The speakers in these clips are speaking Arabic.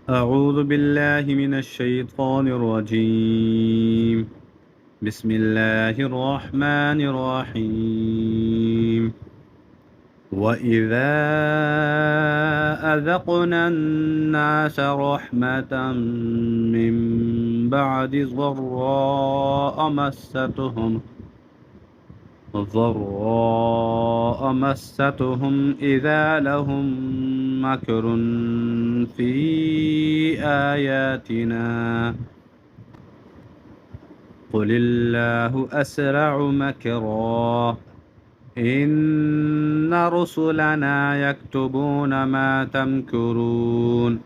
أعوذ بالله من الشيطان الرجيم. بسم الله الرحمن الرحيم. وإذا أذقنا الناس رحمة من بعد ضراء مستهم إذا لهم مكر في آياتنا قل الله أسرع مكرا إن رسلنا يكتبون ما تمكرون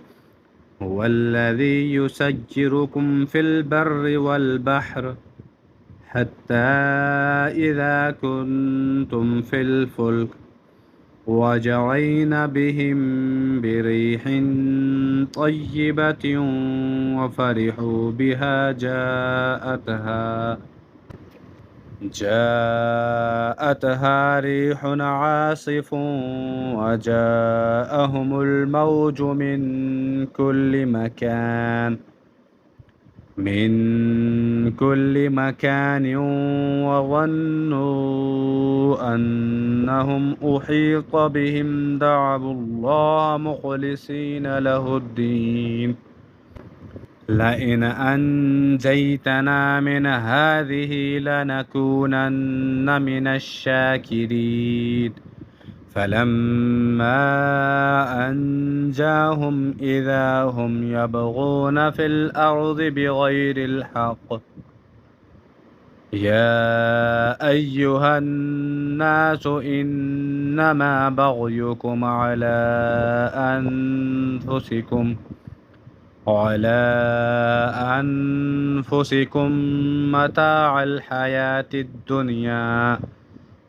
هو الذي يسجركم في البر والبحر حتى إذا كنتم في الفلك وجرين بهم بريح طيبة وفرحوا بها جاءتها ريح عاصف وجاءهم الموج من كل مكان وظنوا أنهم أحيط بهم دعوا الله مخلصين له الدين لئن أنجيتنا من هذه لنكونن من الشاكرين فلما أنجاهم إذا هم يبغون في الأرض بغير الحق يا أيها الناس إنما بغيكم على أنفسكم متاع الحياة الدنيا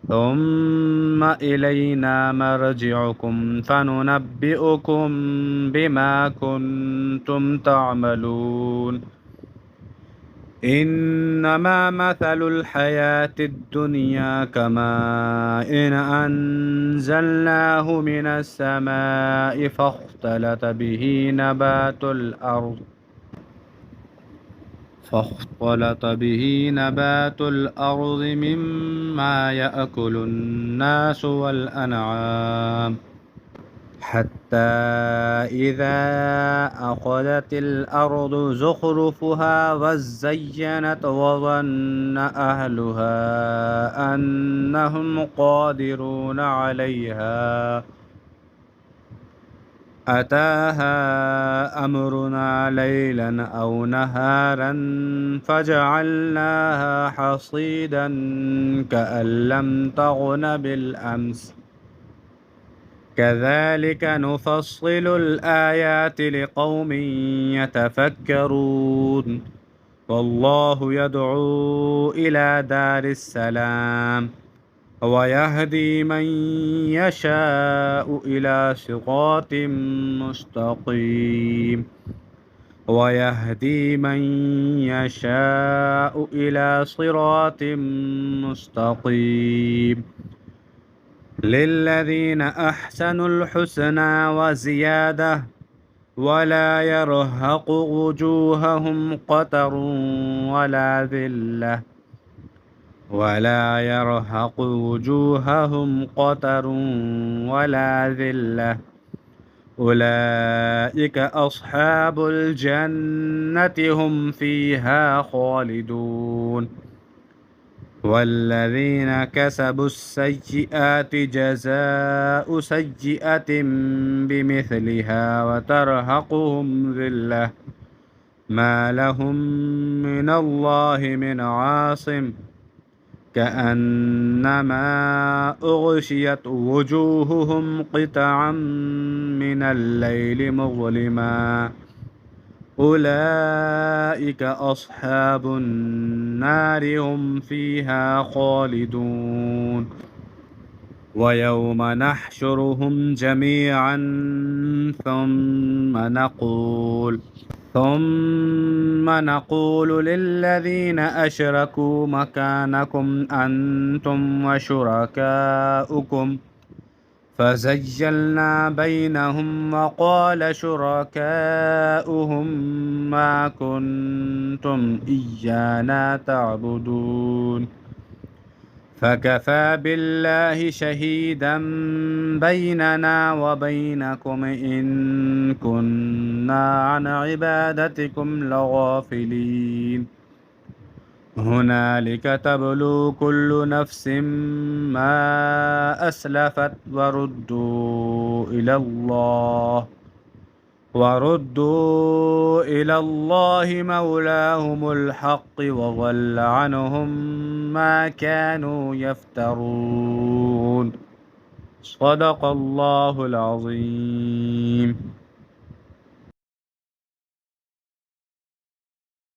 ثم إلينا مرجعكم فننبئكم بما كنتم تعملون إنما مثل الحياة الدنيا كماء إن أنزلناه من السماء فاختلط به نبات الأرض مما يأكل الناس والأنعام حتى إذا أخذت الأرض زخرفها وزينت وظن أهلها أنهم قادرون عليها أتاها أمرنا ليلا أو نهارا فجعلناها حصيدا كأن لم تغن بالأمس كذلك نفصل الآيات لقوم يتفكرون والله يدعو إلى دار السلام ويهدي من يشاء إلى صراط مستقيم للذين أحسنوا الحسنى وزيادة ولا يرهق وجوههم قتر ولا ذلة أولئك أصحاب الجنة هم فيها خالدون والذين كسبوا السيئات جزاء سيئة بمثلها وترهقهم ذلة ما لهم من الله من عاصم كأنما أغشيت وجوههم قطعا من الليل مظلما أولئك أصحاب النار هم فيها خالدون ويوم نحشرهم جميعا ثم نقول للذين أشركوا مكانكم أنتم وشركاؤكم فزيلنا بينهم وقال شركاؤهم ما كنتم إيانا تعبدون فكفى بالله شهيدا بيننا وبينكم إن كنا عن عبادتكم لغافلين هنالك تبلو كل نفس ما أسلفت وردوا إلى الله مولاهم الحق وضل عنهم ما كانوا يفترون صدق الله العظيم.